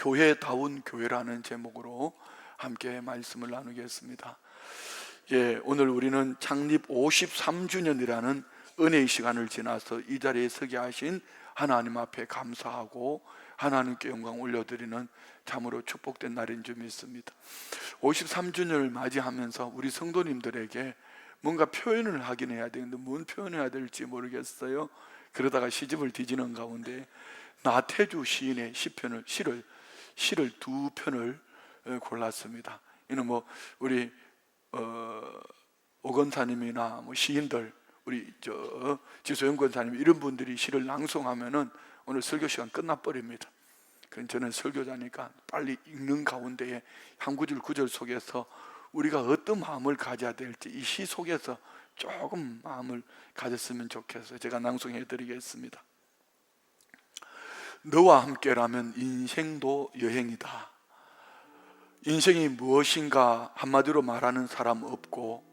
교회다운 교회라는 제목으로 함께 말씀을 나누겠습니다. 오늘 우리는 창립 53주년이라는 은혜의 시간을 지나서 이 자리에 서게 하신 하나님 앞에 감사하고 하나님께 영광 올려드리는 참으로 축복된 날인 줄 믿습니다. 53주년을 맞이하면서 우리 성도님들에게 뭔가 표현을 하긴 해야 되는데 뭔 표현해야 될지 모르겠어요. 그러다가 시집을 뒤지는 가운데 나태주 시인의 시를 두 편을 골랐습니다. 이는 우리 오건사님이나 시인들, 우리 지소영 권사님 이런 분들이 시를 낭송하면은 오늘 설교 시간 끝나버립니다. 그럼 저는 설교자니까 빨리 읽는 가운데에 한 구절 속에서 우리가 어떤 마음을 가져야 될지 이 시 속에서 조금 마음을 가졌으면 좋겠어요. 제가 낭송해 드리겠습니다. 너와 함께라면 인생도 여행이다. 인생이 무엇인가 한마디로 말하는 사람 없고,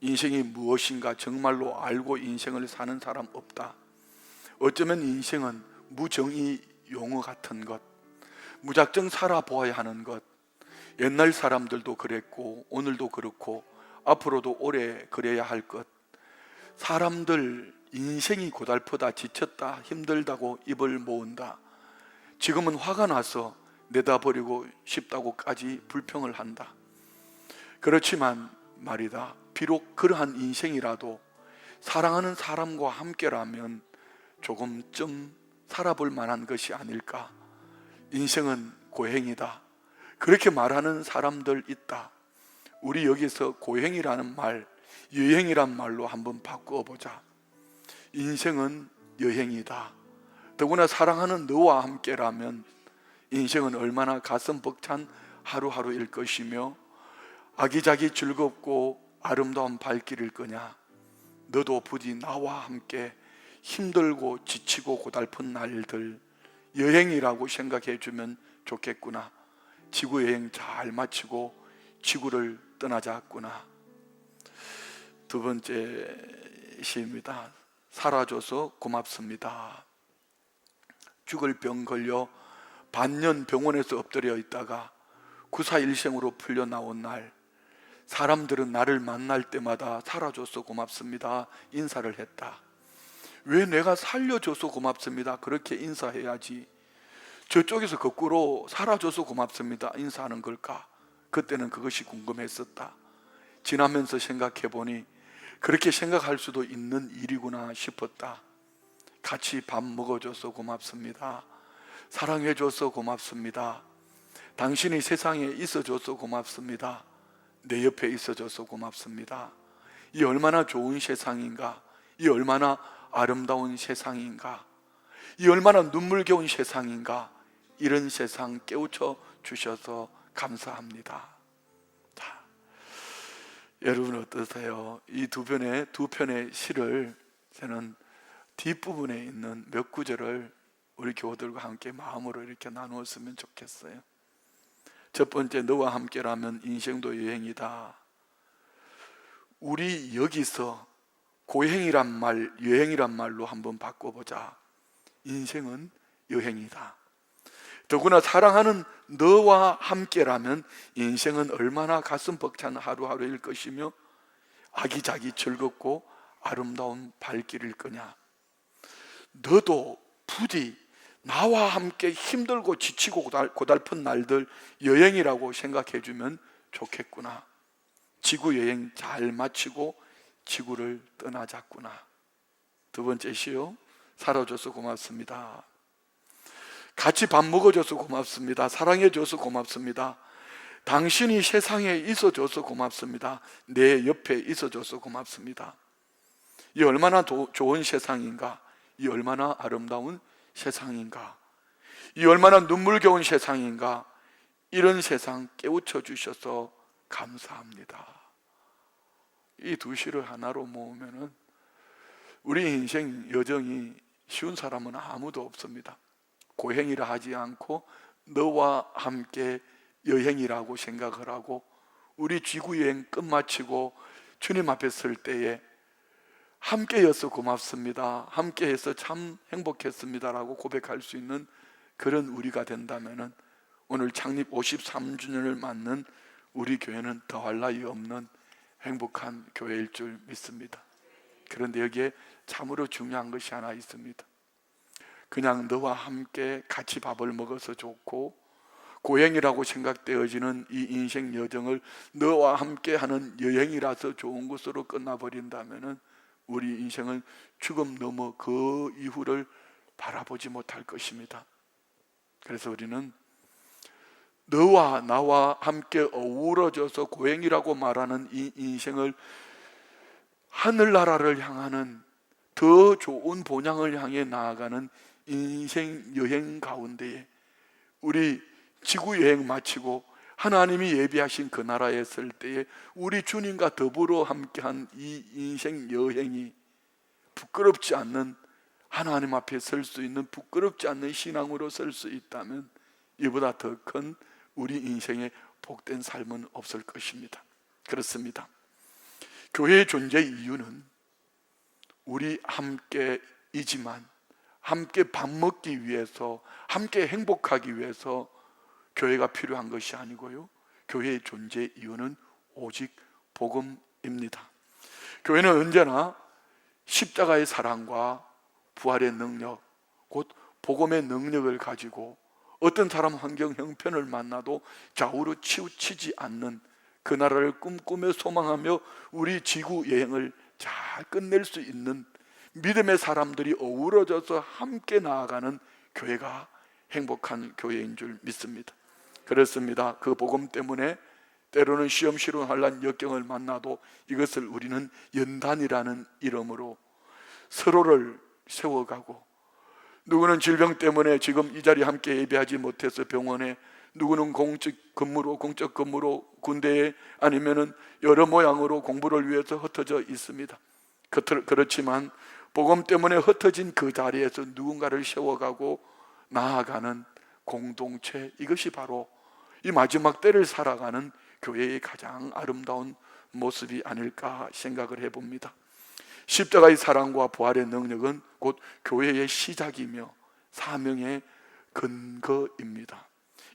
인생이 무엇인가 정말로 알고 인생을 사는 사람 없다. 어쩌면 인생은 무정의 용어 같은 것, 무작정 살아보아야 하는 것. 옛날 사람들도 그랬고 오늘도 그렇고 앞으로도 오래 그래야 할 것. 사람들 인생이 고달프다, 지쳤다, 힘들다고 입을 모은다. 지금은 화가 나서 내다버리고 싶다고까지 불평을 한다. 그렇지만 말이다, 비록 그러한 인생이라도 사랑하는 사람과 함께라면 조금쯤 살아볼 만한 것이 아닐까. 인생은 고행이다. 그렇게 말하는 사람들 있다. 우리 여기서 고행이라는 말, 여행이란 말로 한번 바꾸어보자. 인생은 여행이다. 더구나 사랑하는 너와 함께라면 인생은 얼마나 가슴 벅찬 하루하루일 것이며 아기자기 즐겁고 아름다운 발길일 거냐. 너도 부디 나와 함께 힘들고 지치고 고달픈 날들 여행이라고 생각해 주면 좋겠구나. 지구 여행 잘 마치고 지구를 떠나자꾸나. 두 번째 시입니다. 살아줘서 고맙습니다. 죽을 병 걸려 반년 병원에서 엎드려 있다가 구사일생으로 풀려 나온 날, 사람들은 나를 만날 때마다 살아줘서 고맙습니다 인사를 했다. 왜 내가 살려줘서 고맙습니다 그렇게 인사해야지 저쪽에서 거꾸로 살아줘서 고맙습니다 인사하는 걸까? 그때는 그것이 궁금했었다. 지나면서 생각해보니 그렇게 생각할 수도 있는 일이구나 싶었다. 같이 밥 먹어줘서 고맙습니다. 사랑해줘서 고맙습니다. 당신이 세상에 있어줘서 고맙습니다. 내 옆에 있어줘서 고맙습니다. 이 얼마나 좋은 세상인가, 이 얼마나 아름다운 세상인가, 이 얼마나 눈물겨운 세상인가. 이런 세상 깨우쳐 주셔서 감사합니다. 자, 여러분 어떠세요? 이 두 편의 시를 저는 뒷부분에 있는 몇 구절을 우리 교우들과 함께 마음으로 이렇게 나누었으면 좋겠어요. 첫 번째, 너와 함께라면 인생도 여행이다. 우리 여기서 고행이란 말, 여행이란 말로 한번 바꿔보자. 인생은 여행이다. 더구나 사랑하는 너와 함께라면 인생은 얼마나 가슴 벅찬 하루하루일 것이며 아기자기 즐겁고 아름다운 발길일 거냐. 너도 부디 나와 함께 힘들고 지치고 고달픈 날들 여행이라고 생각해 주면 좋겠구나. 지구 여행 잘 마치고 지구를 떠나자꾸나. 두 번째 시요. 살아줘서 고맙습니다. 같이 밥 먹어줘서 고맙습니다. 사랑해줘서 고맙습니다. 당신이 세상에 있어줘서 고맙습니다. 내 옆에 있어줘서 고맙습니다. 이 얼마나 좋은 세상인가, 이 얼마나 아름다운 세상인가, 이 얼마나 눈물겨운 세상인가. 이런 세상 깨우쳐 주셔서 감사합니다. 이 두 시를 하나로 모으면은 우리 인생 여정이 쉬운 사람은 아무도 없습니다. 고행이라 하지 않고 너와 함께 여행이라고 생각을 하고 우리 지구여행 끝마치고 주님 앞에 설 때에 함께여서 고맙습니다, 함께해서 참 행복했습니다 라고 고백할 수 있는 그런 우리가 된다면 오늘 창립 53주년을 맞는 우리 교회는 더할 나위 없는 행복한 교회일 줄 믿습니다. 그런데 여기에 참으로 중요한 것이 하나 있습니다. 그냥 너와 함께 같이 밥을 먹어서 좋고 고행이라고 생각되어지는 이 인생 여정을 너와 함께 하는 여행이라서 좋은 것으로 끝나버린다면 우리 인생은 죽음 넘어 그 이후를 바라보지 못할 것입니다. 그래서 우리는 너와 나와 함께 어우러져서 고행이라고 말하는 이 인생을 하늘나라를 향하는 더 좋은 본향을 향해 나아가는 인생 여행 가운데에 우리 지구 여행 마치고 하나님이 예비하신 그 나라에 설 때에 우리 주님과 더불어 함께한 이 인생 여행이 부끄럽지 않는, 하나님 앞에 설 수 있는 부끄럽지 않는 신앙으로 설 수 있다면 이보다 더 큰 우리 인생의 복된 삶은 없을 것입니다. 그렇습니다. 교회의 존재 이유는 우리 함께이지만 함께 밥 먹기 위해서, 함께 행복하기 위해서 교회가 필요한 것이 아니고요, 교회의 존재 이유는 오직 복음입니다. 교회는 언제나 십자가의 사랑과 부활의 능력, 곧 복음의 능력을 가지고 어떤 사람 환경 형편을 만나도 좌우로 치우치지 않는 그 나라를 꿈꾸며 소망하며 우리 지구 여행을 잘 끝낼 수 있는 믿음의 사람들이 어우러져서 함께 나아가는 교회가 행복한 교회인 줄 믿습니다. 그렇습니다. 그 복음 때문에 때로는 시험시론 환난 역경을 만나도 이것을 우리는 연단이라는 이름으로 서로를 세워가고, 누구는 질병 때문에 지금 이 자리에 함께 예배하지 못해서 병원에, 누구는 공적 근무로 군대에, 아니면은 여러 모양으로 공부를 위해서 흩어져 있습니다. 그렇지만 복음 때문에 흩어진 그 자리에서 누군가를 세워가고 나아가는 공동체, 이것이 바로 이 마지막 때를 살아가는 교회의 가장 아름다운 모습이 아닐까 생각을 해봅니다. 십자가의 사랑과 부활의 능력은 곧 교회의 시작이며 사명의 근거입니다.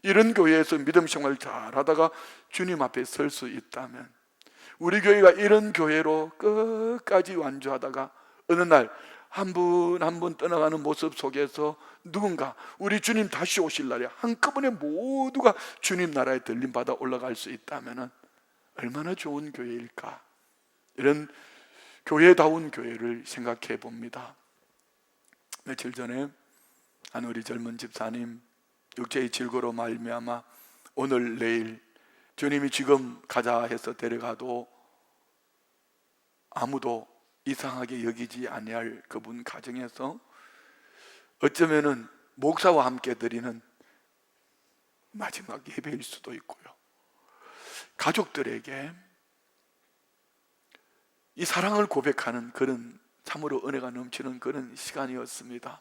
이런 교회에서 믿음 생활 잘하다가 주님 앞에 설 수 있다면, 우리 교회가 이런 교회로 끝까지 완주하다가 어느 날 한 분 한 분 떠나가는 모습 속에서 누군가 우리 주님 다시 오실 날에 한꺼번에 모두가 주님 나라에 들림받아 올라갈 수 있다면 얼마나 좋은 교회일까. 이런 교회다운 교회를 생각해 봅니다. 며칠 전에 한 우리 젊은 집사님, 육체의 질고로 말미암아 오늘 내일 주님이 지금 가자 해서 데려가도 아무도 이상하게 여기지 아니할 그분 가정에서 어쩌면은 목사와 함께 드리는 마지막 예배일 수도 있고요, 가족들에게 이 사랑을 고백하는 그런 참으로 은혜가 넘치는 그런 시간이었습니다.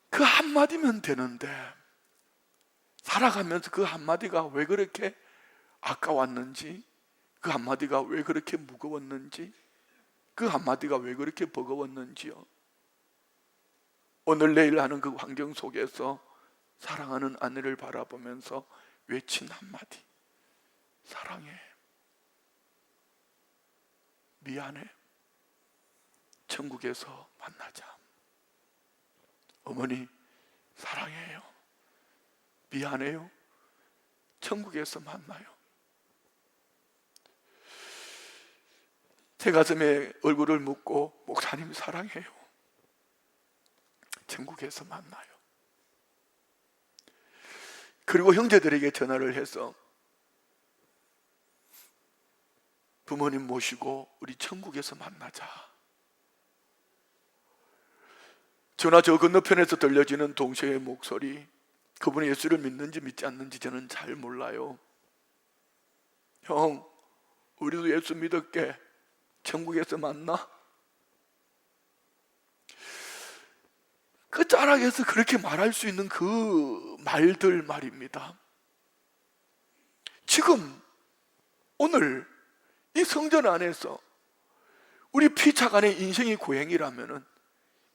그 한마디면 되는데 살아가면서 그 한마디가 왜 그렇게 아까웠는지, 그 한마디가 왜 그렇게 무거웠는지, 그 한마디가 왜 그렇게 버거웠는지요. 오늘 내일 하는 그 환경 속에서 사랑하는 아내를 바라보면서 외친 한마디, 사랑해, 미안해, 천국에서 만나자. 어머니 사랑해요, 미안해요, 천국에서 만나요. 제 가슴에 얼굴을 묻고 목사님 사랑해요, 천국에서 만나요. 그리고 형제들에게 전화를 해서 부모님 모시고 우리 천국에서 만나자. 전화 저 건너편에서 들려지는 동생의 목소리, 그분이 예수를 믿는지 믿지 않는지 저는 잘 몰라요. 형, 우리도 예수 믿을게, 천국에서 만나? 그 짤막에서 그렇게 말할 수 있는 그 말들 말입니다. 지금 오늘 이 성전 안에서 우리 피차간의 인생이 고행이라면은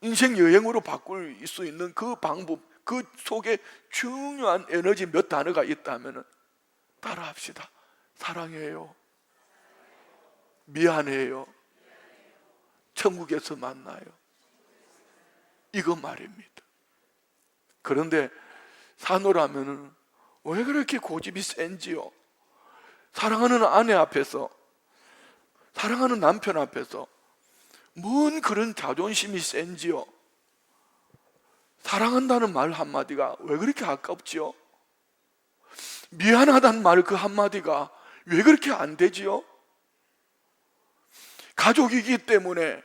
인생 여행으로 바꿀 수 있는 그 방법, 그 속에 중요한 에너지 몇 단어가 있다면 따라합시다. 사랑해요, 미안해요, 천국에서 만나요. 이거 말입니다. 그런데 사노라면은 왜 그렇게 고집이 센지요? 사랑하는 아내 앞에서, 사랑하는 남편 앞에서 뭔 그런 자존심이 센지요? 사랑한다는 말 한마디가 왜 그렇게 아깝지요? 미안하다는 말 그 한마디가 왜 그렇게 안 되지요? 가족이기 때문에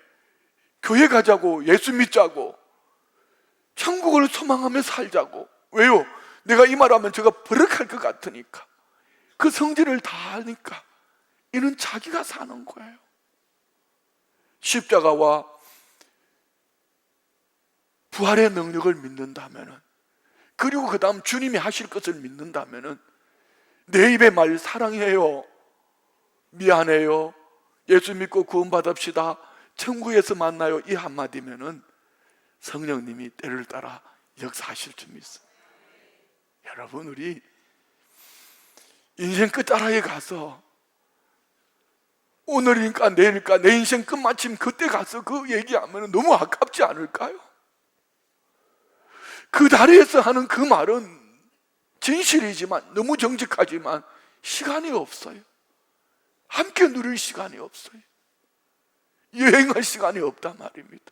교회 가자고, 예수 믿자고, 천국을 소망하며 살자고. 왜요? 내가 이 말하면 제가 버럭할 것 같으니까, 그 성질을 다 아니까. 이는 자기가 사는 거예요. 십자가와 부활의 능력을 믿는다면, 그리고 그 다음 주님이 하실 것을 믿는다면, 내 입의 말 사랑해요, 미안해요, 예수 믿고 구원받읍시다, 천국에서 만나요, 이 한마디면은 성령님이 때를 따라 역사하실 줄 믿습니다. 여러분, 우리 인생 끝자락에 가서 오늘이니까 내일일까 내 인생 끝마침 그때 가서 그 얘기하면 너무 아깝지 않을까요? 그 자리에서 하는 그 말은 진실이지만, 너무 정직하지만 시간이 없어요. 함께 누릴 시간이 없어요. 여행할 시간이 없단 말입니다.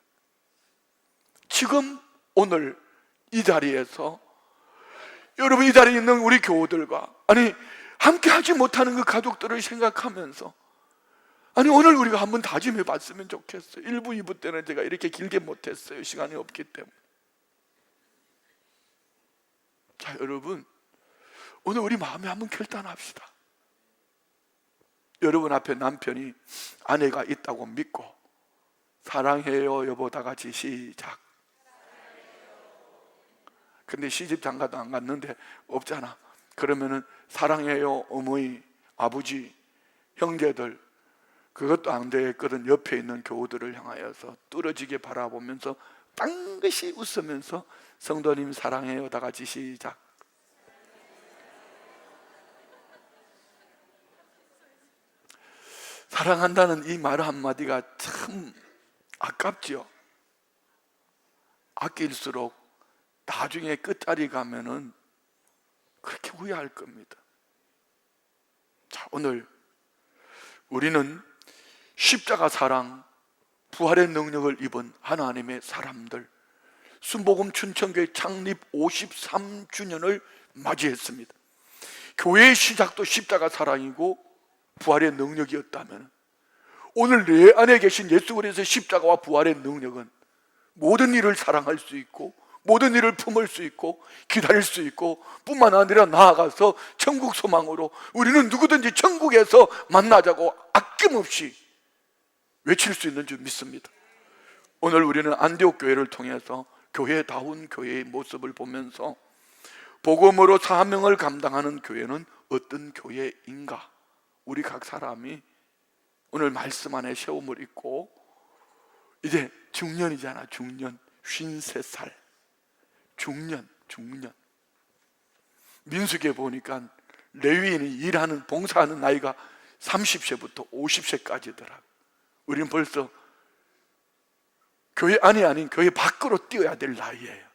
지금 오늘 이 자리에서 여러분, 이 자리에 있는 우리 교우들과, 아니 함께 하지 못하는 그 가족들을 생각하면서, 아니 오늘 우리가 한번 다짐해 봤으면 좋겠어요. 1부, 2부 때는 제가 이렇게 길게 못했어요. 시간이 없기 때문에. 자, 여러분, 오늘 우리 마음에 한번 결단합시다. 여러분 앞에 남편이, 아내가 있다고 믿고, 사랑해요 여보, 다 같이 시작. 근데 시집 장가도 안 갔는데 없잖아. 그러면은 사랑해요 어머니, 아버지, 형제들, 그것도 안 되거든. 옆에 있는 교우들을 향하여서 뚫어지게 바라보면서 빵긋이 웃으면서 성도님 사랑해요, 다 같이 시작. 사랑한다는 이 말 한마디가 참 아깝지요. 아낄수록 나중에 끝자리 가면은 그렇게 후회할 겁니다. 자, 오늘 우리는 십자가 사랑, 부활의 능력을 입은 하나님의 사람들, 순복음 춘천교회 창립 53주년을 맞이했습니다. 교회의 시작도 십자가 사랑이고 부활의 능력이었다면, 오늘 내 안에 계신 예수 그리스도의 십자가와 부활의 능력은 모든 일을 사랑할 수 있고, 모든 일을 품을 수 있고, 기다릴 수 있고, 뿐만 아니라 나아가서 천국 소망으로 우리는 누구든지 천국에서 만나자고 아낌없이 외칠 수 있는 줄 믿습니다. 오늘 우리는 안디옥 교회를 통해서 교회다운 교회의 모습을 보면서 복음으로 사명을 감당하는 교회는 어떤 교회인가, 우리 각 사람이 오늘 말씀 안에 세움을 입고, 이제 중년이잖아. 중년, 53살 중년. 민수기에 보니까 레위인이 일하는, 봉사하는 나이가 30세부터 50세까지더라. 우리는 벌써 교회 안이 아닌 교회 밖으로 뛰어야 될 나이예요.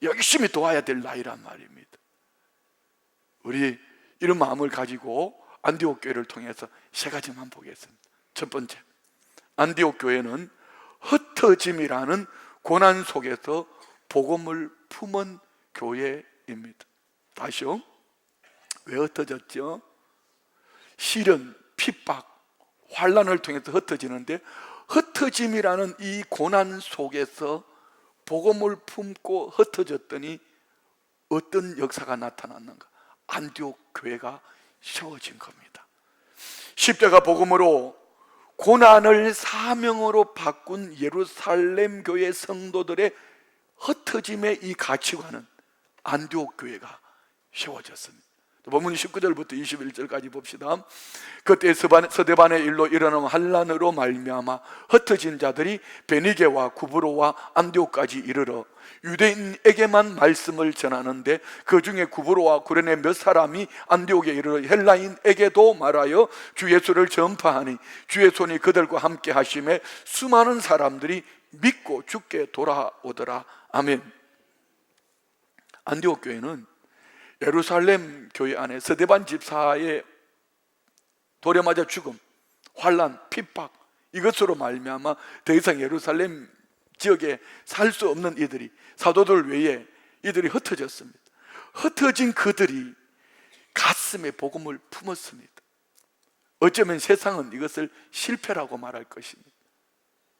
열심히 도와야 될 나이란 말입니다. 우리 이런 마음을 가지고 안디옥 교회를 통해서 세 가지만 보겠습니다. 첫 번째, 안디옥 교회는 흩어짐이라는 고난 속에서 복음을 품은 교회입니다. 다시요. 왜 흩어졌죠? 시련, 핍박, 환난을 통해서 흩어지는데, 흩어짐이라는 이 고난 속에서 복음을 품고 흩어졌더니 어떤 역사가 나타났는가? 안디옥 교회가 세워진 겁니다. 십자가 복음으로 고난을 사명으로 바꾼 예루살렘 교회 성도들의 흩어짐의 이 가치관은 안디옥 교회가 세워졌습니다. 본문 19절부터 21절까지 봅시다. 그때 서대반의 일로 일어나는 환란으로 말미암아 흩어진 자들이 베니게와 구브로와 안디옥까지 이르러 유대인에게만 말씀을 전하는데, 그 중에 구브로와 구레네 몇 사람이 안디옥에 이르러 헬라인에게도 말하여 주 예수를 전파하니 주의 손이 그들과 함께 하심에 수많은 사람들이 믿고 주께 돌아오더라. 아멘. 안디옥 교회는 예루살렘 교회 안에 서대반 집사의 돌에 맞아 죽음, 환란, 핍박, 이것으로 말미암아 더 이상 예루살렘 지역에 살 수 없는 이들이, 사도들 외에 이들이 흩어졌습니다. 흩어진 그들이 가슴에 복음을 품었습니다. 어쩌면 세상은 이것을 실패라고 말할 것입니다.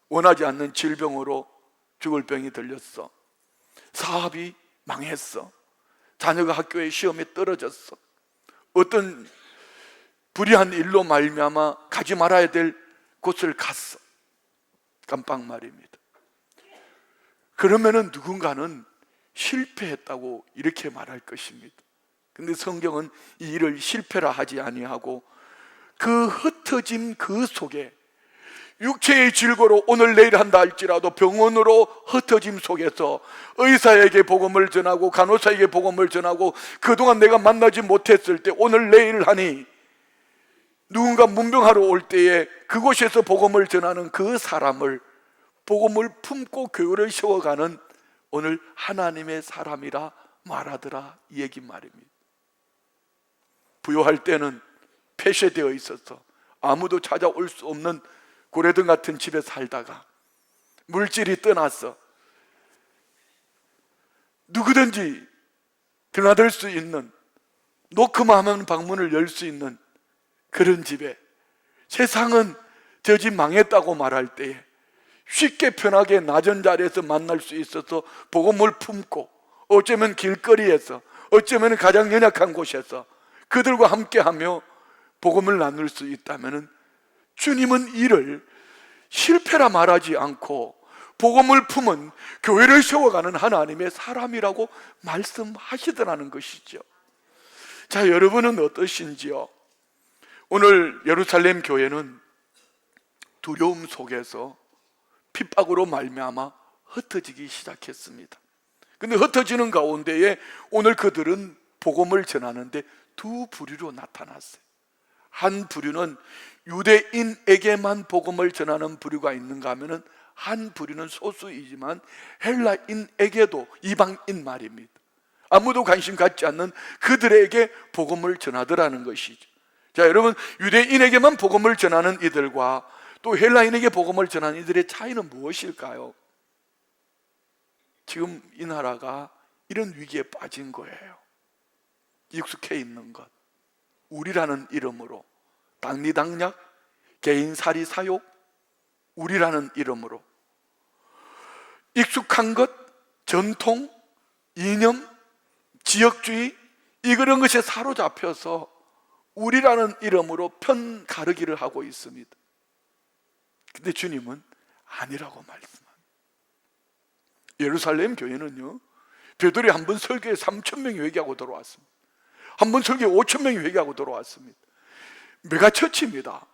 원하지 않는 질병으로 죽을 병이 들렸어. 사업이 망했어. 자녀가 학교에 시험에 떨어졌어. 어떤 불의한 일로 말미암아 가지 말아야 될 곳을 갔어. 깜빡 말입니다. 그러면은 누군가는 실패했다고 이렇게 말할 것입니다. 근데 성경은 이 일을 실패라 하지 아니하고 그 흩어짐 그 속에 육체의 질고로 오늘 내일 한다 할지라도 병원으로 흩어짐 속에서 의사에게 복음을 전하고 간호사에게 복음을 전하고 그동안 내가 만나지 못했을 때 오늘 내일 하니 누군가 문병하러 올 때에 그곳에서 복음을 전하는 그 사람을 복음을 품고 교회를 세워가는 오늘 하나님의 사람이라 말하더라, 이 얘기 말입니다. 부요할 때는 폐쇄되어 있어서 아무도 찾아올 수 없는 고래등 같은 집에 살다가 물질이 떠나서 누구든지 드나들 수 있는, 놓고만 하면 방문을 열 수 있는 그런 집에, 세상은 저 집 망했다고 말할 때에 쉽게 편하게 낮은 자리에서 만날 수 있어서 복음을 품고, 어쩌면 길거리에서, 어쩌면 가장 연약한 곳에서 그들과 함께하며 복음을 나눌 수 있다면 주님은 이를 실패라 말하지 않고 복음을 품은 교회를 세워가는 하나님의 사람이라고 말씀하시더라는 것이죠. 자, 여러분은 어떠신지요? 오늘 예루살렘 교회는 두려움 속에서 핍박으로 말미암아 흩어지기 시작했습니다. 근데 흩어지는 가운데에 오늘 그들은 복음을 전하는데 두 부류로 나타났어요. 한 부류는 유대인에게만 복음을 전하는 부류가 있는가 하면은 한 부류는 소수이지만 헬라인에게도, 이방인 말입니다, 아무도 관심 갖지 않는 그들에게 복음을 전하더라는 것이죠. 자, 여러분, 유대인에게만 복음을 전하는 이들과 또 헬라인에게 복음을 전하는 이들의 차이는 무엇일까요? 지금 이 나라가 이런 위기에 빠진 거예요. 익숙해 있는 것, 우리라는 이름으로 당리당략, 개인살이 사욕, 우리라는 이름으로 익숙한 것, 전통, 이념, 지역주의, 이런 것에 사로잡혀서 우리라는 이름으로 편 가르기를 하고 있습니다. 근데 주님은 아니라고 말씀합니다. 예루살렘 교회는요, 베드로이 한 번 설교에 3,000명이 회개하고 돌아왔습니다. 한 번 설교에 5,000명이 회개하고 돌아왔습니다. 메가처치입니다.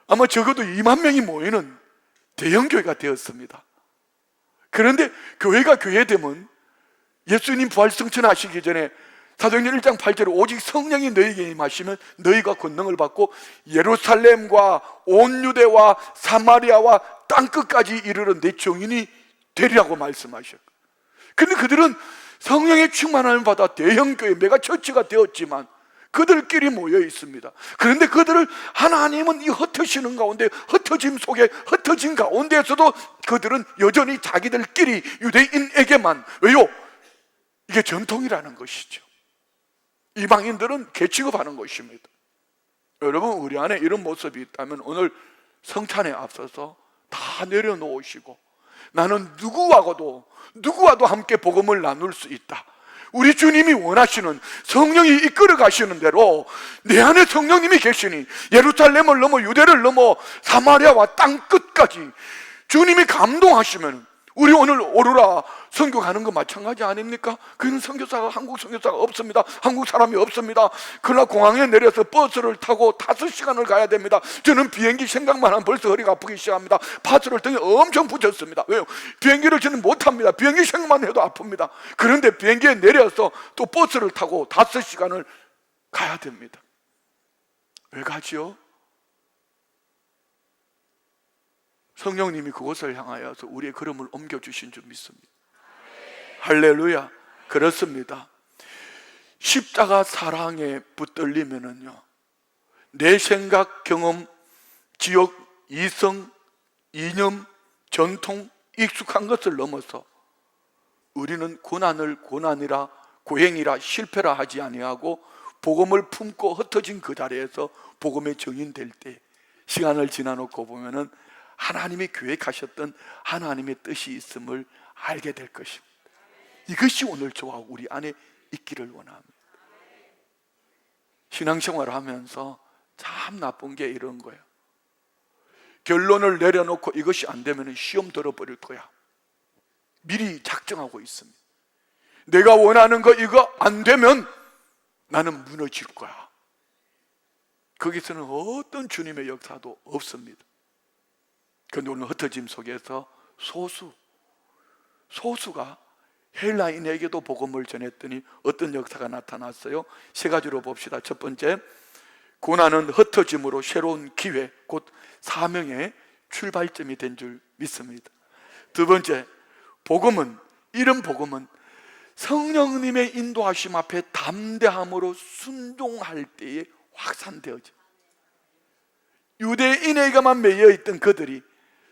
아마 적어도 2만 명이 모이는 대형교회가 되었습니다. 그런데 교회가 교회되면 예수님 부활승천하시기 전에 사도행전 1장 8절에 오직 성령이 너희에게 임하시면 너희가 권능을 받고 예루살렘과 온 유대와 사마리아와 땅끝까지 이르러 내 증인이 되리라고 말씀하셨고, 근데 그들은 성령의 충만함을 받아 대형교회 메가처치가 되었지만 그들끼리 모여 있습니다. 그런데 그들을 하나님은 이 흩어지는 가운데, 흩어짐 속에, 흩어진 가운데에서도 그들은 여전히 자기들끼리 유대인에게만, 왜요? 이게 전통이라는 것이죠. 이방인들은 개취급하는 것입니다. 여러분, 우리 안에 이런 모습이 있다면 오늘 성찬에 앞서서 다 내려놓으시고 나는 누구와도 함께 복음을 나눌 수 있다. 우리 주님이 원하시는, 성령이 이끌어 가시는 대로 내 안에 성령님이 계시니 예루살렘을 넘어 유대를 넘어 사마리아와 땅 끝까지 주님이 감동하시면 우리 오늘 오로라 선교 가는 거 마찬가지 아닙니까? 그는 선교사가, 한국 선교사가 없습니다. 한국 사람이 없습니다. 그러나 공항에 내려서 버스를 타고 5시간을 가야 됩니다. 저는 비행기 생각만 하면 벌써 허리가 아프기 시작합니다. 파스를 등에 엄청 붙였습니다. 왜요? 비행기를 저는 못 탑니다. 비행기 생각만 해도 아픕니다. 그런데 비행기에 내려서 또 버스를 타고 5시간을 가야 됩니다. 왜 가지요? 성령님이 그곳을 향하여서 우리의 걸음을 옮겨주신 줄 믿습니다. 할렐루야. 그렇습니다. 십자가 사랑에 붙들리면은요, 내 생각, 경험, 지역, 이성, 이념, 전통, 익숙한 것을 넘어서 우리는 고난을 고난이라, 고행이라, 실패라 하지 아니하고 복음을 품고 흩어진 그 자리에서 복음의 증인될 때, 시간을 지나놓고 보면은 하나님이 계획하셨던 하나님의 뜻이 있음을 알게 될 것입니다. 이것이 오늘 저와 우리 안에 있기를 원합니다. 신앙생활을 하면서 참 나쁜 게 이런 거예요. 결론을 내려놓고 이것이 안 되면 시험 들어버릴 거야. 미리 작정하고 있습니다. 내가 원하는 거 이거 안 되면 나는 무너질 거야. 거기서는 어떤 주님의 역사도 없습니다. 그런데 오늘 흩어짐 속에서 소수가 헬라인에게도 복음을 전했더니 어떤 역사가 나타났어요? 3가지로 봅시다. 첫 번째, 고난은 흩어짐으로 새로운 기회, 곧 사명의 출발점이 된 줄 믿습니다. 두 번째, 이런 복음은 성령님의 인도하심 앞에 담대함으로 순종할 때에 확산되어져. 유대인에게만 매여있던 그들이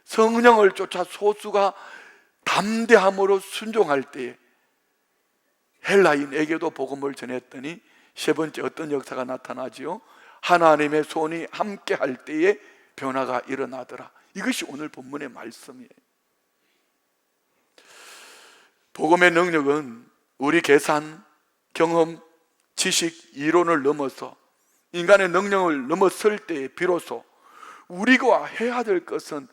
성령을 쫓아 소수가 담대함으로 순종할 때에 헬라인에게도 복음을 전했더니 세 번째 어떤 역사가 나타나지요? 하나님의 손이 함께 할 때에 변화가 일어나더라. 이것이 오늘 본문의 말씀이에요. 복음의 능력은 우리 계산, 경험, 지식, 이론을 넘어서 인간의 능력을 넘어설 때에 비로소 우리가 해야 될 것은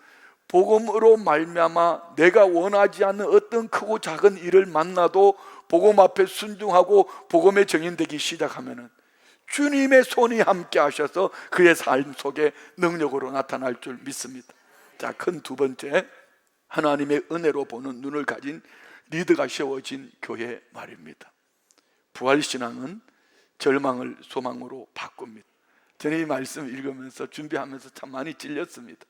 복음으로 말미암아 내가 원하지 않는 어떤 크고 작은 일을 만나도 복음 앞에 순종하고 복음의 증인되기 시작하면은 주님의 손이 함께 하셔서 그의 삶 속에 능력으로 나타날 줄 믿습니다. 자, 큰 두 번째, 하나님의 은혜로 보는 눈을 가진 리더가 세워진 교회 말입니다. 부활신앙은 절망을 소망으로 바꿉니다. 저는 이 말씀 읽으면서 준비하면서 참 많이 찔렸습니다.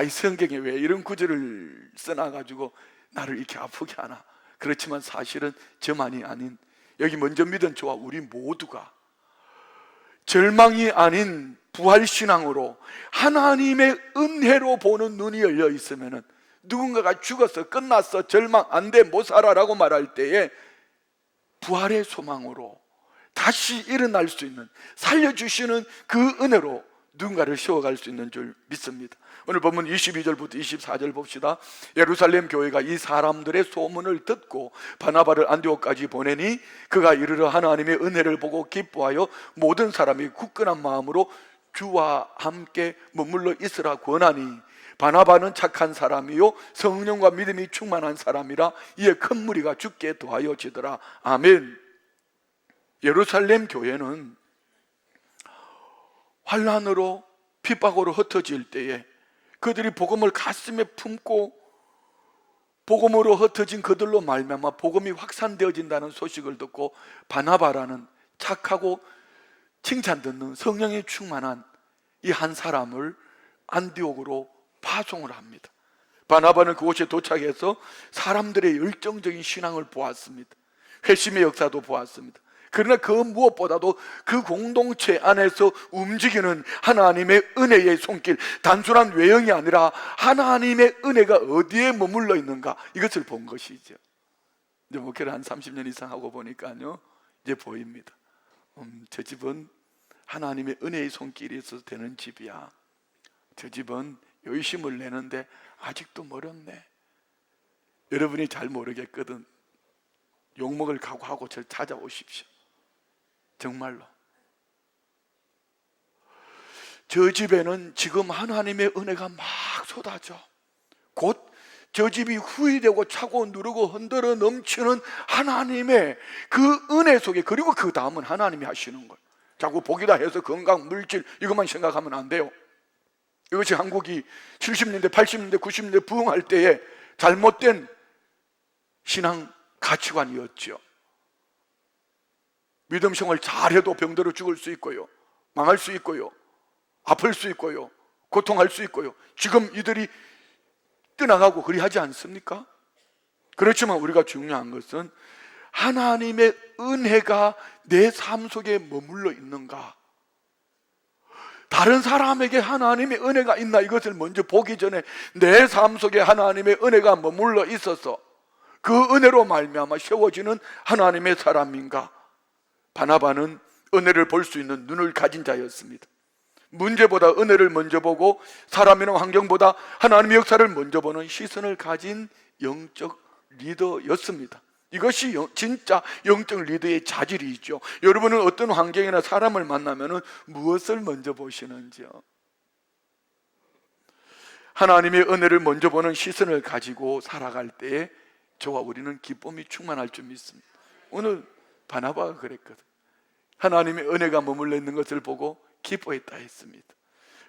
이 성경에 왜 이런 구절을 써놔가지고 나를 이렇게 아프게 하나. 그렇지만 사실은 저만이 아닌, 여기 먼저 믿은 저와 우리 모두가 절망이 아닌 부활신앙으로 하나님의 은혜로 보는 눈이 열려 있으면은, 누군가가 죽어서 끝났어, 절망 안 돼, 못 살아라고 말할 때에 부활의 소망으로 다시 일어날 수 있는, 살려주시는 그 은혜로 누군가를 세워갈 수 있는 줄 믿습니다. 오늘 본문 22절부터 24절 봅시다. 예루살렘 교회가 이 사람들의 소문을 듣고 바나바를 안디옥까지 보내니 그가 이르러 하나님의 은혜를 보고 기뻐하여 모든 사람이 굳건한 마음으로 주와 함께 머물러 있으라 권하니, 바나바는 착한 사람이요 성령과 믿음이 충만한 사람이라 이에 큰 무리가 죽게 도하여지더라. 아멘. 예루살렘 교회는 환난으로 핍박으로 흩어질 때에 그들이 복음을 가슴에 품고 복음으로 흩어진 그들로 말미암아 복음이 확산되어진다는 소식을 듣고 바나바라는 착하고 칭찬 듣는 성령이 충만한 이 한 사람을 안디옥으로 파송을 합니다. 바나바는 그곳에 도착해서 사람들의 열정적인 신앙을 보았습니다. 회심의 역사도 보았습니다. 그러나 그 무엇보다도 그 공동체 안에서 움직이는 하나님의 은혜의 손길, 단순한 외형이 아니라 하나님의 은혜가 어디에 머물러 있는가, 이것을 본 것이죠. 이제 목회를 한 30년 이상 하고 보니까요, 이제 보입니다. 저 집은 하나님의 은혜의 손길이 있어서 되는 집이야. 저 집은 열심을 내는데 아직도 멀었네. 여러분이 잘 모르겠거든. 욕먹을 각오하고 저를 찾아오십시오. 정말로 저 집에는 지금 하나님의 은혜가 막 쏟아져. 곧 저 집이 후회되고 차고 누르고 흔들어 넘치는 하나님의 그 은혜 속에, 그리고 그 다음은 하나님이 하시는 거예요. 자꾸 복이다 해서 건강, 물질 이것만 생각하면 안 돼요. 이것이 한국이 70년대, 80년대, 90년대 부흥할 때에 잘못된 신앙 가치관이었죠. 믿음 생활 잘해도 병들어 죽을 수 있고요, 망할 수 있고요, 아플 수 있고요, 고통할 수 있고요. 지금 이들이 떠나가고 그리 하지 않습니까? 그렇지만 우리가 중요한 것은 하나님의 은혜가 내 삶 속에 머물러 있는가, 다른 사람에게 하나님의 은혜가 있나, 이것을 먼저 보기 전에 내 삶 속에 하나님의 은혜가 머물러 있어서 그 은혜로 말미암아 세워지는 하나님의 사람인가. 바나바는 은혜를 볼 수 있는 눈을 가진 자였습니다. 문제보다 은혜를 먼저 보고 사람이나 환경보다 하나님의 역사를 먼저 보는 시선을 가진 영적 리더였습니다. 이것이 진짜 영적 리더의 자질이죠. 여러분은 어떤 환경이나 사람을 만나면 무엇을 먼저 보시는지요? 하나님의 은혜를 먼저 보는 시선을 가지고 살아갈 때에 저와 우리는 기쁨이 충만할 줄 믿습니다. 오늘 바나바가 그랬거든. 하나님의 은혜가 머물러 있는 것을 보고 기뻐했다 했습니다.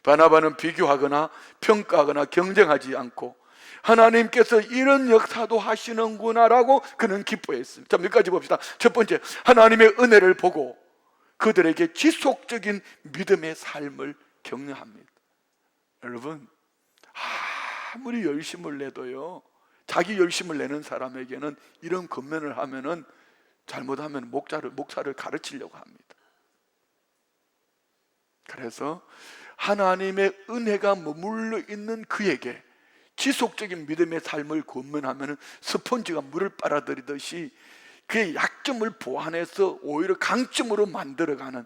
바나바는 비교하거나 평가하거나 경쟁하지 않고 하나님께서 이런 역사도 하시는구나라고 그는 기뻐했습니다. 자, 몇 가지 봅시다. 첫 번째, 하나님의 은혜를 보고 그들에게 지속적인 믿음의 삶을 격려합니다. 여러분, 아무리 열심을 내도요, 자기 열심을 내는 사람에게는 이런 겉면을 하면은 잘못하면 목사를 가르치려고 합니다. 그래서 하나님의 은혜가 머물러 있는 그에게 지속적인 믿음의 삶을 권면하면 스펀지가 물을 빨아들이듯이 그의 약점을 보완해서 오히려 강점으로 만들어가는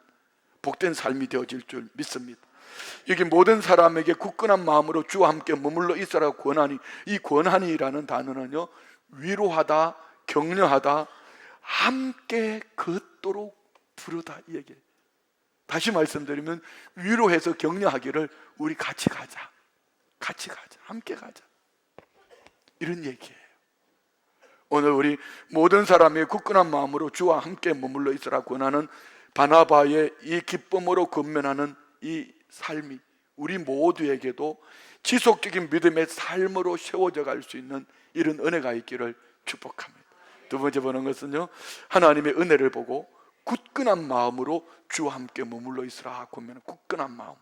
복된 삶이 되어질 줄 믿습니다. 여기 모든 사람에게 굳건한 마음으로 주와 함께 머물러 있으라고 권하니, 이 권하니라는 단어는요, 위로하다, 격려하다, 함께 걷도록 부르다, 이 얘기예요. 다시 말씀드리면 위로해서 격려하기를 우리 같이 가자, 같이 가자, 함께 가자, 이런 얘기예요. 오늘 우리 모든 사람이 굳건한 마음으로 주와 함께 머물러 있으라 권하는 바나바의 이 기쁨으로 권면하는 이 삶이 우리 모두에게도 지속적인 믿음의 삶으로 세워져 갈 수 있는 이런 은혜가 있기를 축복합니다. 두 번째 보는 것은요, 하나님의 은혜를 보고 굳건한 마음으로 주와 함께 머물러 있으라 하면, 굳건한 마음,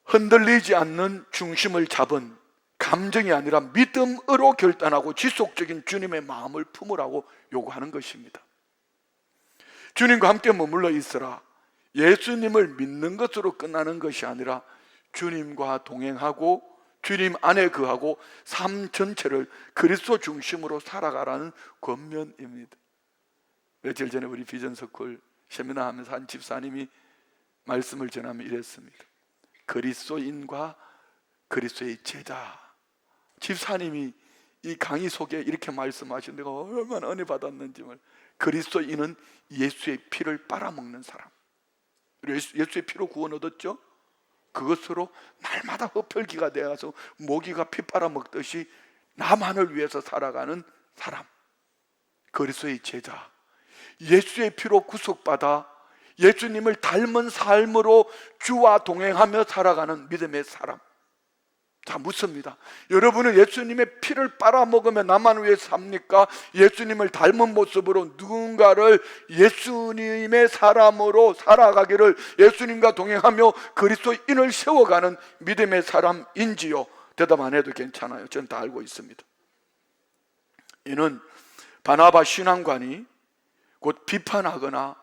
흔들리지 않는 중심을 잡은 감정이 아니라 믿음으로 결단하고 지속적인 주님의 마음을 품으라고 요구하는 것입니다. 주님과 함께 머물러 있으라, 예수님을 믿는 것으로 끝나는 것이 아니라 주님과 동행하고 주님 안에 거하고 삶 전체를 그리스도 중심으로 살아가라는 권면입니다. 며칠 전에 우리 비전서클 세미나 하면서 한 집사님이 말씀을 전하며 이랬습니다. 그리스도인과 그리스도의 제자. 집사님이 이 강의 속에 이렇게 말씀하신 데가 얼마나 은혜 받았는지. 그리스도인은 예수의 피를 빨아먹는 사람. 예수의 피로 구원 얻었죠? 그것으로 날마다 흡혈귀가 되어서 모기가 피 빨아먹듯이 나만을 위해서 살아가는 사람. 그리스도의 제자, 예수의 피로 구속받아 예수님을 닮은 삶으로 주와 동행하며 살아가는 믿음의 사람. 자, 묻습니다. 여러분은 예수님의 피를 빨아먹으며 나만 위해 삽니까? 예수님을 닮은 모습으로 누군가를 예수님의 사람으로 살아가기를, 예수님과 동행하며 그리스도인을 세워가는 믿음의 사람인지요? 대답 안 해도 괜찮아요. 저는 다 알고 있습니다. 이는 바나바 신앙관이 곧 비판하거나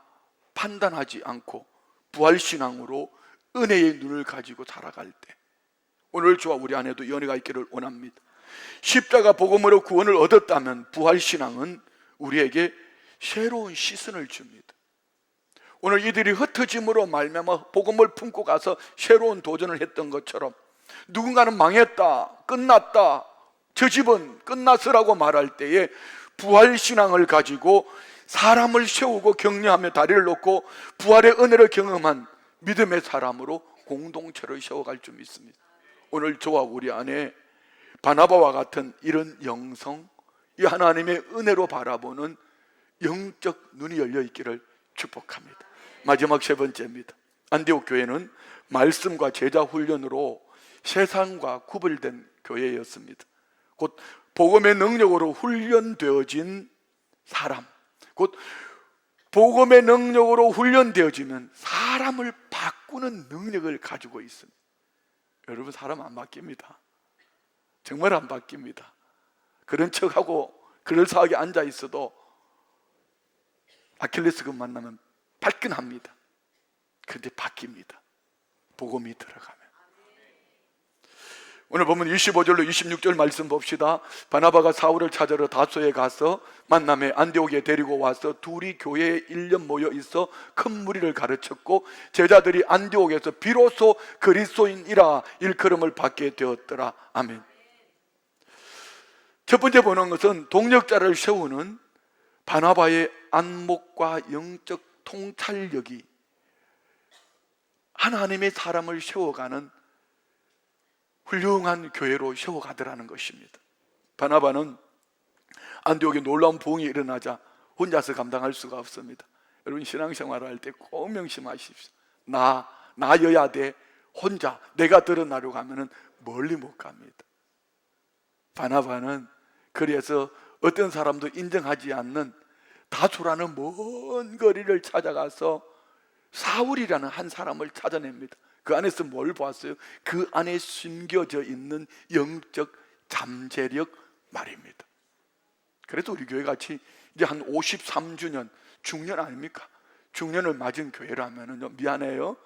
판단하지 않고 부활신앙으로 은혜의 눈을 가지고 살아갈 때, 오늘 저와 우리 안에도 연애가 있기를 원합니다. 십자가 복음으로 구원을 얻었다면 부활신앙은 우리에게 새로운 시선을 줍니다. 오늘 이들이 흩어짐으로 말미암아 복음을 품고 가서 새로운 도전을 했던 것처럼 누군가는 망했다, 끝났다, 저 집은 끝났으라고 말할 때에 부활신앙을 가지고 사람을 세우고 격려하며 다리를 놓고 부활의 은혜를 경험한 믿음의 사람으로 공동체를 세워갈 줄 믿습니다. 오늘 저와 우리 안에 바나바와 같은 이런 영성, 이 하나님의 은혜로 바라보는 영적 눈이 열려 있기를 축복합니다. 마지막 세 번째입니다. 안디옥 교회는 말씀과 제자 훈련으로 세상과 구별된 교회였습니다. 곧 복음의 능력으로 훈련되어진 사람, 곧 복음의 능력으로 훈련되어지면 사람을 바꾸는 능력을 가지고 있습니다. 여러분, 사람 안 바뀝니다. 정말 안 바뀝니다. 그런 척하고 그럴싸하게 앉아 있어도 아킬레스건 만나면 발끈합니다. 그런데 바뀝니다. 복음이 들어가면. 오늘 보면 25절로 26절 말씀 봅시다. 바나바가 사울을 찾으러 다소에 가서 만남에 안디옥에 데리고 와서 둘이 교회에 1년 모여 있어 큰 무리를 가르쳤고 제자들이 안디옥에서 비로소 그리스도인이라 일컬음을 받게 되었더라. 아멘. 첫 번째 보는 것은 동력자를 세우는 바나바의 안목과 영적 통찰력이 하나님의 사람을 세워가는 훌륭한 교회로 세워가더라는 것입니다. 바나바는 안디옥에 놀라운 부흥이 일어나자 혼자서 감당할 수가 없습니다. 여러분, 신앙생활을 할 때 꼭 명심하십시오. 나여야 돼. 혼자 내가 드러나려고 하면 멀리 못 갑니다. 바나바는 그래서 어떤 사람도 인정하지 않는 다소라는 먼 거리를 찾아가서 사울이라는 한 사람을 찾아냅니다. 그 안에서 뭘 보았어요? 그 안에 숨겨져 있는 영적 잠재력 말입니다. 그래서 우리 교회 같이 이제 한 53주년 중년 아닙니까? 중년을 맞은 교회라면 미안해요.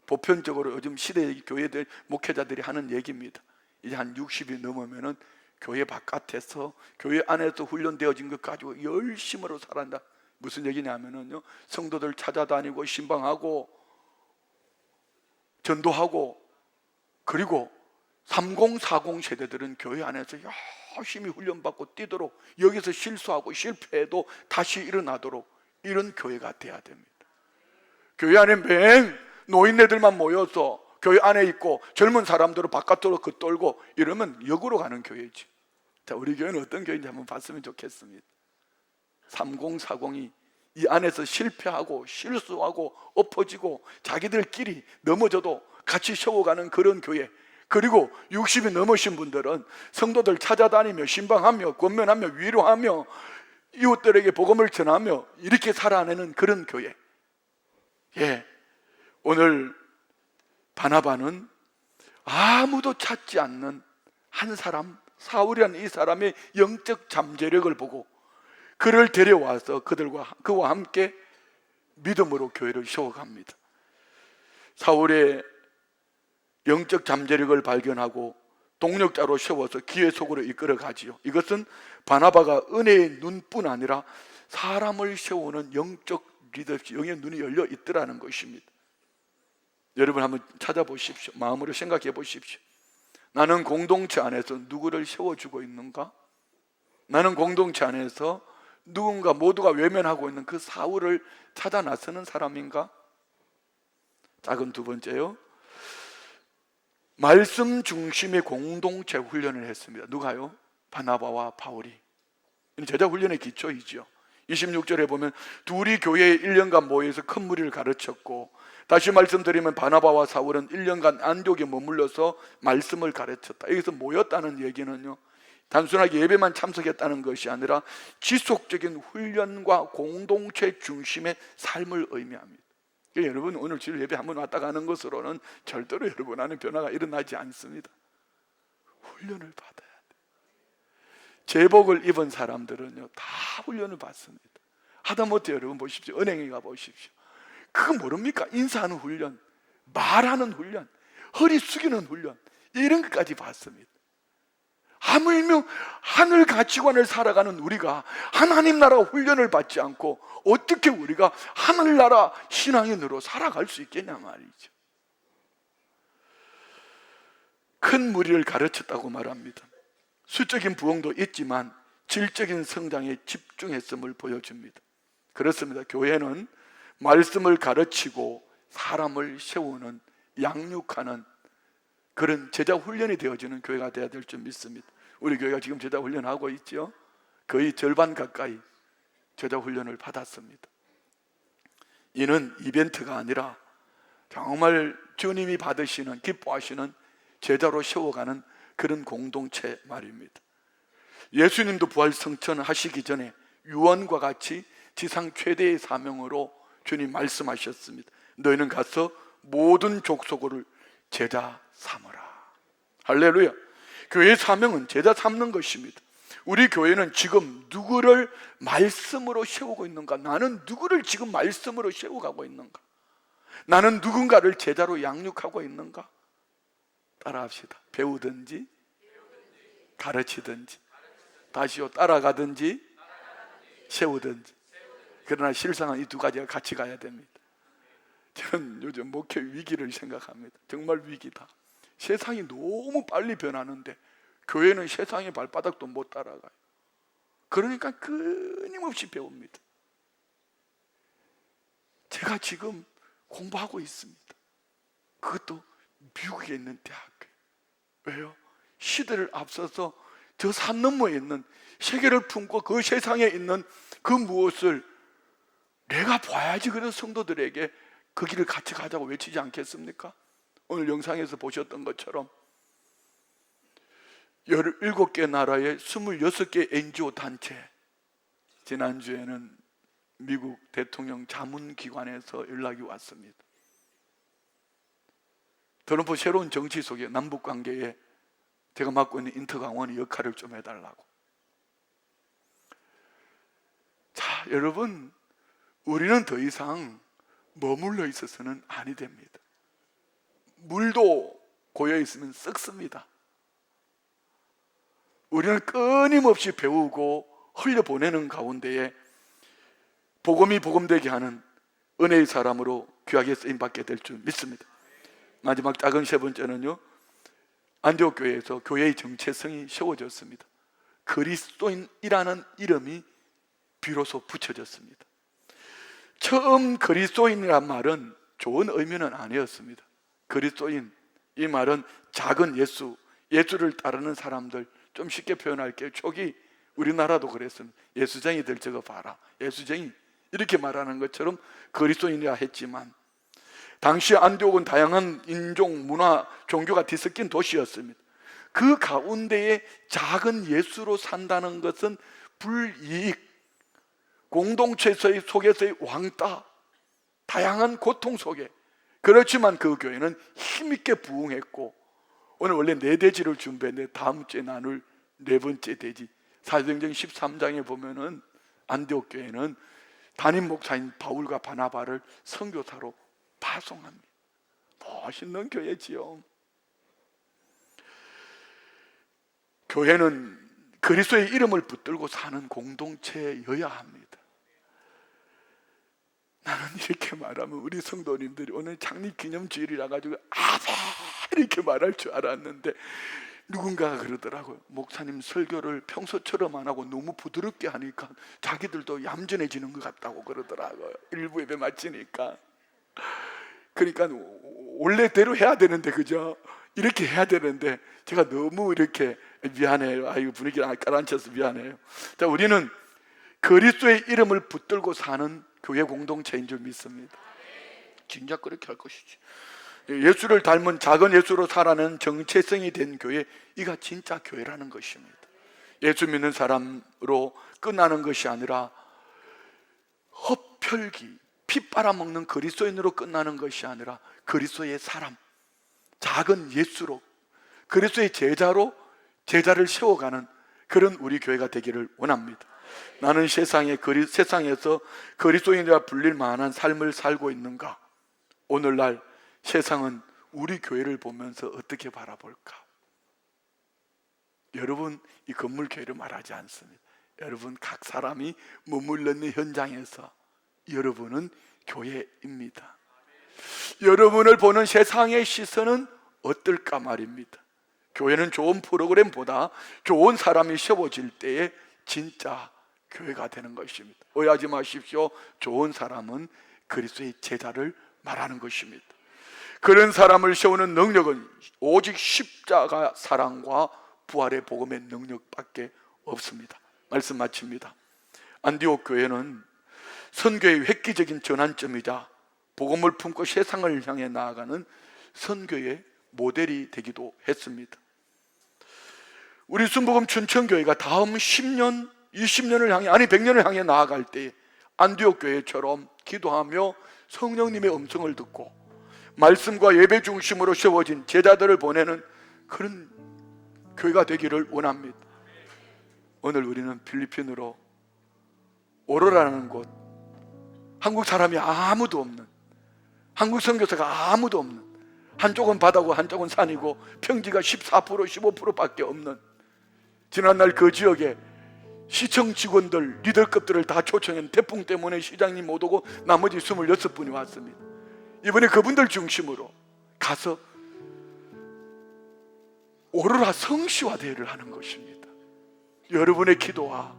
보편적으로 요즘 시대의 교회들 목회자들이 하는 얘기입니다. 이제 한 60이 넘으면은 교회 바깥에서 교회 안에서 훈련되어진 것 가지고 열심으로 살아간다. 무슨 얘기냐면은요, 성도들 찾아다니고 신방하고 전도하고, 그리고 3040 세대들은 교회 안에서 열심히 훈련받고 뛰도록, 여기서 실수하고 실패해도 다시 일어나도록 이런 교회가 돼야 됩니다. 교회 안에 맨 노인네들만 모여서 교회 안에 있고 젊은 사람들은 바깥으로 겉돌고 이러면 역으로 가는 교회지. 자, 우리 교회는 어떤 교회인지 한번 봤으면 좋겠습니다. 3040이 이 안에서 실패하고 실수하고 엎어지고 자기들끼리 넘어져도 같이 세워가는 그런 교회, 그리고 60이 넘으신 분들은 성도들 찾아다니며 신방하며 권면하며 위로하며 이웃들에게 복음을 전하며 이렇게 살아내는 그런 교회. 예, 오늘 바나바는 아무도 찾지 않는 한 사람, 사울이라는 이 사람의 영적 잠재력을 보고 그를 데려와서 그와 함께 믿음으로 교회를 세워갑니다. 사울의 영적 잠재력을 발견하고 동력자로 세워서 기회 속으로 이끌어가지요. 이것은 바나바가 은혜의 눈뿐 아니라 사람을 세우는 영적 리더십, 영의 눈이 열려 있더라는 것입니다. 여러분 한번 찾아보십시오. 마음으로 생각해 보십시오. 나는 공동체 안에서 누구를 세워주고 있는가? 나는 공동체 안에서 누군가 모두가 외면하고 있는 그 사울을 찾아 나서는 사람인가? 작은 두 번째요, 말씀 중심의 공동체 훈련을 했습니다. 누가요? 바나바와 바울이. 제자 훈련의 기초이죠. 26절에 보면 둘이 교회에 1년간 모여서 큰 무리를 가르쳤고, 다시 말씀드리면 바나바와 사울은 1년간 안디옥에 머물러서 말씀을 가르쳤다. 여기서 모였다는 얘기는요, 단순하게 예배만 참석했다는 것이 아니라 지속적인 훈련과 공동체 중심의 삶을 의미합니다. 여러분, 오늘 주일 예배 한번 왔다 가는 것으로는 절대로 여러분 안에 변화가 일어나지 않습니다. 훈련을 받아야 돼요. 제복을 입은 사람들은요 다 훈련을 받습니다. 하다못해 여러분 보십시오. 은행에 가 보십시오. 그거 모릅니까? 인사하는 훈련, 말하는 훈련, 허리 숙이는 훈련, 이런 것까지 받습니다. 하물며 하늘 가치관을 살아가는 우리가 하나님 나라 훈련을 받지 않고 어떻게 우리가 하늘나라 신앙인으로 살아갈 수 있겠냐 말이죠. 큰 무리를 가르쳤다고 말합니다. 수적인 부흥도 있지만 질적인 성장에 집중했음을 보여줍니다. 그렇습니다. 교회는 말씀을 가르치고 사람을 세우는, 양육하는 그런 제자 훈련이 되어지는 교회가 되어야 될 줄 믿습니다. 우리 교회가 지금 제자 훈련하고 있죠. 거의 절반 가까이 제자 훈련을 받았습니다. 이는 이벤트가 아니라 정말 주님이 받으시는, 기뻐하시는 제자로 세워가는 그런 공동체 말입니다. 예수님도 부활 승천하시기 전에 유언과 같이 지상 최대의 사명으로 주님 말씀하셨습니다. 너희는 가서 모든 족속을 제자 삼으라. 할렐루야. 교회의 사명은 제자 삼는 것입니다. 우리 교회는 지금 누구를 말씀으로 세우고 있는가? 나는 누구를 지금 말씀으로 세워가고 있는가? 나는 누군가를 제자로 양육하고 있는가? 따라합시다. 배우든지 가르치든지, 다시요, 따라가든지 세우든지. 그러나 실상은 이 두 가지가 같이 가야 됩니다. 저는 요즘 목회 위기를 생각합니다. 정말 위기다. 세상이 너무 빨리 변하는데 교회는 세상의 발바닥도 못 따라가요. 그러니까 끊임없이 배웁니다. 제가 지금 공부하고 있습니다. 그것도 미국에 있는 대학교. 왜요? 시대를 앞서서 저 산 너머에 있는 세계를 품고 그 세상에 있는 그 무엇을 내가 봐야지. 그런 성도들에게 그 길을 같이 가자고 외치지 않겠습니까? 오늘 영상에서 보셨던 것처럼 17개 나라의 26개 NGO 단체, 지난주에는 미국 대통령 자문기관에서 연락이 왔습니다. 트럼프 새로운 정치 속에 남북관계에 제가 맡고 있는 인터강원의 역할을 좀 해달라고. 자, 여러분, 우리는 더 이상 머물러 있어서는 아니 됩니다. 물도 고여 있으면 썩습니다. 우리는 끊임없이 배우고 흘려보내는 가운데에 복음이 복음되게 하는 은혜의 사람으로 귀하게 쓰임받게 될 줄 믿습니다. 마지막 작은 세 번째는요, 안디옥 교회에서 교회의 정체성이 세워졌습니다. 그리스도인이라는 이름이 비로소 붙여졌습니다. 처음 그리스도인이란 말은 좋은 의미는 아니었습니다. 그리스도인, 이 말은 작은 예수, 예수를 따르는 사람들, 좀 쉽게 표현할게요. 초기 우리나라도 그랬습니다. 예수쟁이들 저거 봐라, 예수쟁이, 이렇게 말하는 것처럼 그리스도인이라 했지만, 당시 안디옥은 다양한 인종, 문화, 종교가 뒤섞인 도시였습니다. 그 가운데에 작은 예수로 산다는 것은 불이익, 공동체 속에서의 왕따, 다양한 고통 속에, 그렇지만 그 교회는 힘있게 부흥했고, 오늘 원래 4대지를 준비했는데 다음 주에 나눌 4번째 대지, 사도행전 13장에 보면은 안디옥 교회는 담임 목사인 바울과 바나바를 선교사로 파송합니다. 멋있는 교회지요. 교회는 그리스도의 이름을 붙들고 사는 공동체여야 합니다. 나는 이렇게 말하면 우리 성도님들이 오늘 창립기념주일이라 가지고 아멘 이렇게 말할 줄 알았는데, 누군가가 그러더라고요. 목사님 설교를 평소처럼 안 하고 너무 부드럽게 하니까 자기들도 얌전해지는 것 같다고 그러더라고요. 일부 예배 마치니까. 그러니까 원래대로 해야 되는데, 그죠? 이렇게 해야 되는데 제가 너무 이렇게 미안해요. 아이고, 분위기를 깔아앉혀서 미안해요. 자, 우리는 그리스도의 이름을 붙들고 사는 교회 공동체인 줄 믿습니다. 진짜 그렇게 할 것이지. 예수를 닮은 작은 예수로 살아는 정체성이 된 교회, 이가 진짜 교회라는 것입니다. 예수 믿는 사람으로 끝나는 것이 아니라 헛혈기, 피 빨아먹는 그리스도인으로 끝나는 것이 아니라 그리스도의 사람, 작은 예수로, 그리스도의 제자로 제자를 세워가는 그런 우리 교회가 되기를 원합니다. 나는 세상에서 그리스도인이라 불릴 만한 삶을 살고 있는가? 오늘날 세상은 우리 교회를 보면서 어떻게 바라볼까? 여러분, 이 건물 교회를 말하지 않습니다. 여러분, 각 사람이 머물러 있는 현장에서 여러분은 교회입니다. 여러분을 보는 세상의 시선은 어떨까 말입니다. 교회는 좋은 프로그램보다 좋은 사람이 세워질 때에 진짜 교회가 되는 것입니다. 오해하지 마십시오. 좋은 사람은 그리스도의 제자를 말하는 것입니다. 그런 사람을 세우는 능력은 오직 십자가 사랑과 부활의 복음의 능력밖에 없습니다. 말씀 마칩니다. 안디옥 교회는 선교의 획기적인 전환점이자 복음을 품고 세상을 향해 나아가는 선교의 모델이 되기도 했습니다. 우리 순복음 춘천교회가 다음 10년, 20년을 향해, 아니 100년을 향해 나아갈 때 안디옥 교회처럼 기도하며 성령님의 음성을 듣고 말씀과 예배 중심으로 세워진 제자들을 보내는 그런 교회가 되기를 원합니다. 오늘 우리는 필리핀으로 오로라라는 곳, 한국 사람이 아무도 없는, 한국 선교사가 아무도 없는, 한쪽은 바다고 한쪽은 산이고 평지가 14% 15%밖에 없는, 지난날 그 지역에 시청 직원들, 리더급들을 다 초청했는데 태풍 때문에 시장님 못 오고 나머지 26분이 왔습니다. 이번에 그분들 중심으로 가서 오로라 성시화 대회를 하는 것입니다. 여러분의 기도와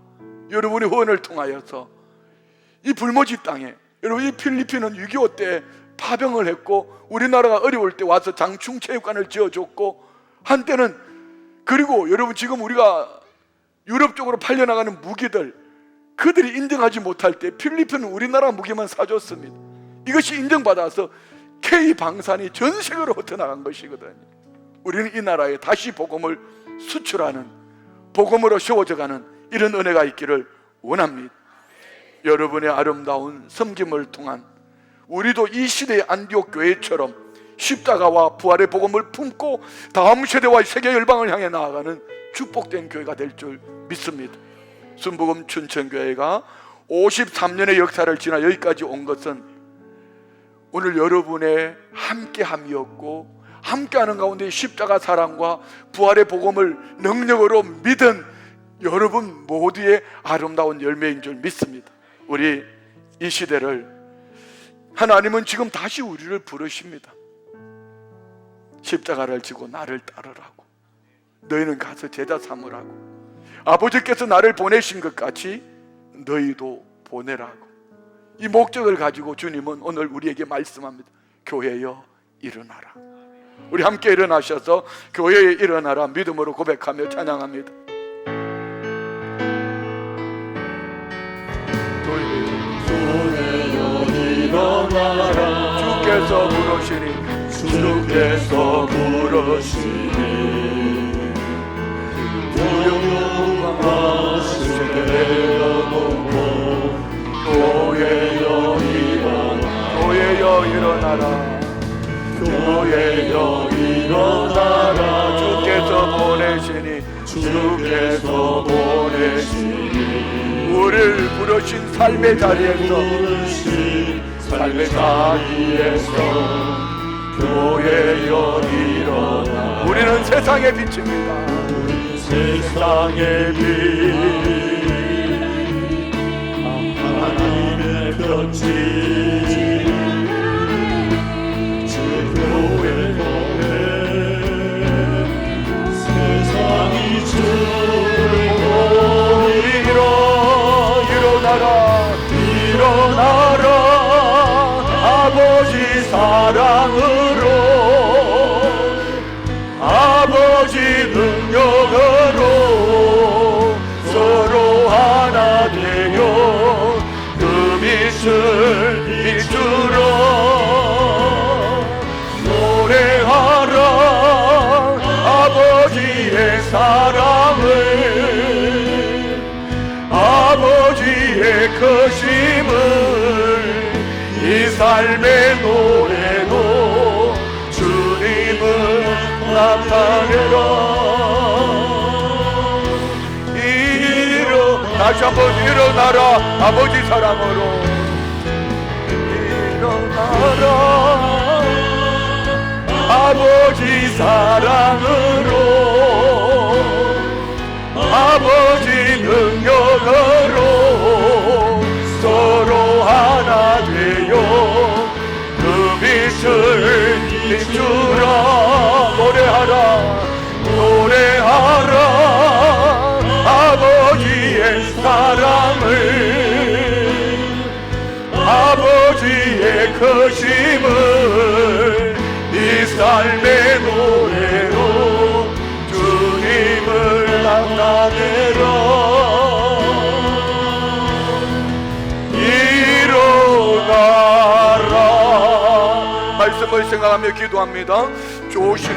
여러분의 후원을 통하여서 이 불모지 땅에, 여러분 이 필리핀은 6.25 때 파병을 했고 우리나라가 어려울 때 와서 장충체육관을 지어줬고 한때는, 그리고 여러분 지금 우리가 유럽 쪽으로 팔려나가는 무기들, 그들이 인정하지 못할 때 필리핀은 우리나라 무기만 사줬습니다. 이것이 인정받아서 K방산이 전 세계로 흩어나간 것이거든요. 우리는 이 나라에 다시 복음을 수출하는, 복음으로 세워져가는 이런 은혜가 있기를 원합니다. 여러분의 아름다운 섬김을 통한 우리도 이 시대의 안디옥 교회처럼 십자가와 부활의 복음을 품고 다음 세대와 세계 열방을 향해 나아가는 축복된 교회가 될 줄 믿습니다. 순복음 춘천교회가 53년의 역사를 지나 여기까지 온 것은 오늘 여러분의 함께함이었고, 함께하는 가운데 십자가 사랑과 부활의 복음을 능력으로 믿은 여러분 모두의 아름다운 열매인 줄 믿습니다. 우리 이 시대를, 하나님은 지금 다시 우리를 부르십니다. 십자가를 지고 나를 따르라고, 너희는 가서 제자 삼으라고, 아버지께서 나를 보내신 것 같이 너희도 보내라고. 이 목적을 가지고 주님은 오늘 우리에게 말씀합니다. 교회여 일어나라. 우리 함께 일어나셔서 교회에 일어나라 믿음으로 고백하며 찬양합니다. 교회여 일어나라. 주께서 부르시니, 주께서 부르시니 두려움과 주를 놓고 교회여 일어나라. 교회여 일어나라. 교회여 일어나라. 주께서 보내시니, 주께서 보내시니 우리를 부르신 삶의 자리에서, 부르신 삶의 자리에서 교회여 일어나라. 우리는 세상의 빛입니다. 세상의 빛, 하나님의 편지, 주 교회 보내 세상이 주를 일어나라, 일어나라. 아버지 사랑으로, 아버지 능력으로 서로 하나 되어 그 빛을 비추러 노래하라. 아버지의 사랑을, 아버지의 크심을 이 삶의 노래로 주님을 나타내라. 다시 한번 일어나라. 아버지 사랑으로 일어나라. 아버지 사랑으로, 아버지 능력으로 서로 하나 되어 그 빛을 비추라. 노래하라, 노래하라. 아버지의 사랑을, 아버지의 크심을 이 삶의 노래로 말씀을 생각하며 기도합니다. 좋으신